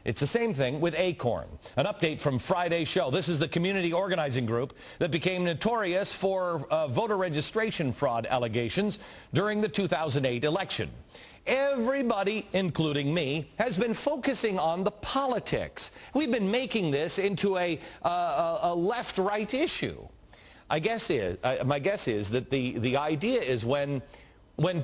It's the same thing with ACORN. An update from Friday's show. This is the community organizing group that became notorious for voter registration fraud allegations during the 2008 election. Everybody, including me, has been focusing on the politics. We've been making this into a left-right issue. My guess is that the idea is when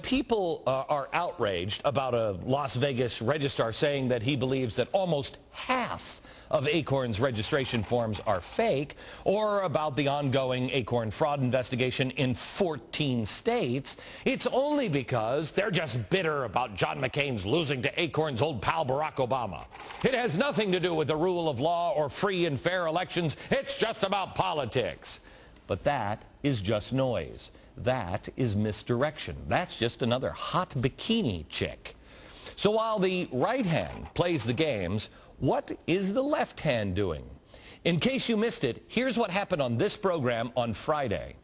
people are outraged about a Las Vegas registrar saying that he believes that almost half of ACORN's registration forms are fake, or about the ongoing ACORN fraud investigation in 14 states, it's only because they're just bitter about John McCain's losing to ACORN's old pal Barack Obama. It has nothing to do with the rule of law or free and fair elections. It's just about politics. But that is just noise. That is misdirection. That's just another hot bikini chick. So while the right hand plays the games, what is the left hand doing? In case you missed it, here's what happened on this program on Friday.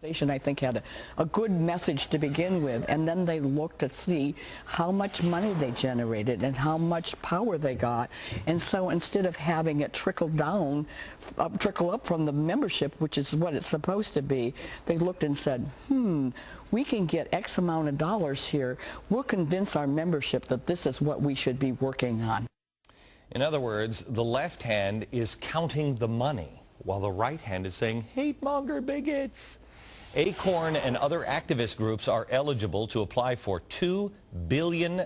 I think had a good message to begin with, and then they looked to see how much money they generated and how much power they got. And so instead of having it trickle up from the membership, which is what it's supposed to be, they looked and said, we can get X amount of dollars here. We'll convince our membership that this is what we should be working on. In other words, the left hand is counting the money, while the right hand is saying, hate monger bigots. ACORN and other activist groups are eligible to apply for $2 billion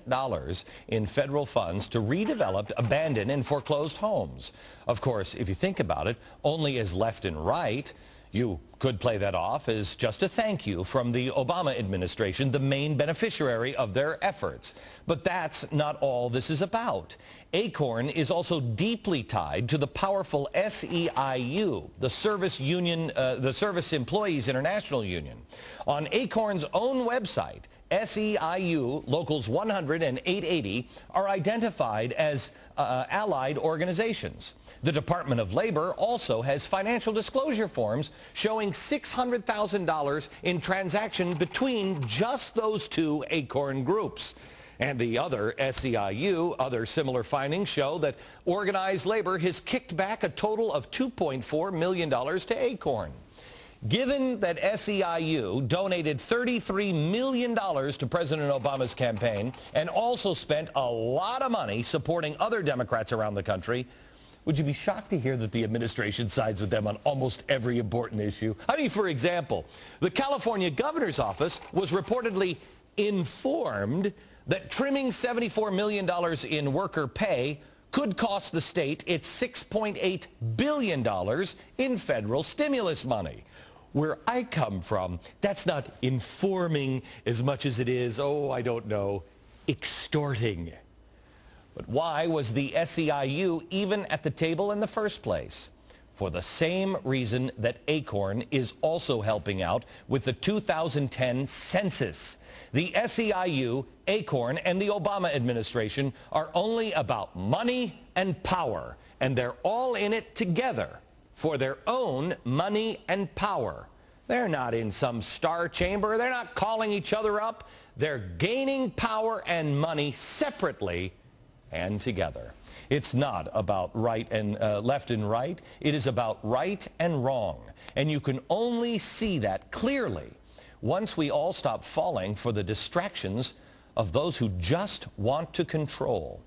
in federal funds to redevelop abandoned and foreclosed homes. Of course, if you think about it, only as left and right, you could play that off as just a thank you from the Obama administration, the main beneficiary of their efforts. But that's not all this is about. ACORN is also deeply tied to the powerful SEIU, the Service Employees International Union. On ACORN's own website, SEIU Locals 100 and 880 are identified as allied organizations. The Department of Labor also has financial disclosure forms showing $600,000 in transaction between just those two ACORN groups. And the other SEIU, other similar findings show that organized labor has kicked back a total of $2.4 million to ACORN. Given that SEIU donated $33 million to President Obama's campaign and also spent a lot of money supporting other Democrats around the country, would you be shocked to hear that the administration sides with them on almost every important issue? I mean, for example, the California governor's office was reportedly informed that trimming $74 million in worker pay could cost the state its $6.8 billion in federal stimulus money. Where I come from, that's not informing as much as it is, I don't know, extorting. But why was the SEIU even at the table in the first place? For the same reason that ACORN is also helping out with the 2010 census. The SEIU, ACORN, and the Obama administration are only about money and power, and they're all in it together for their own money and power. They're not in some star chamber. They're not calling each other up. They're gaining power and money separately and together. It's not about right and left and right. It is about right and wrong. And you can only see that clearly once we all stop falling for the distractions of those who just want to control.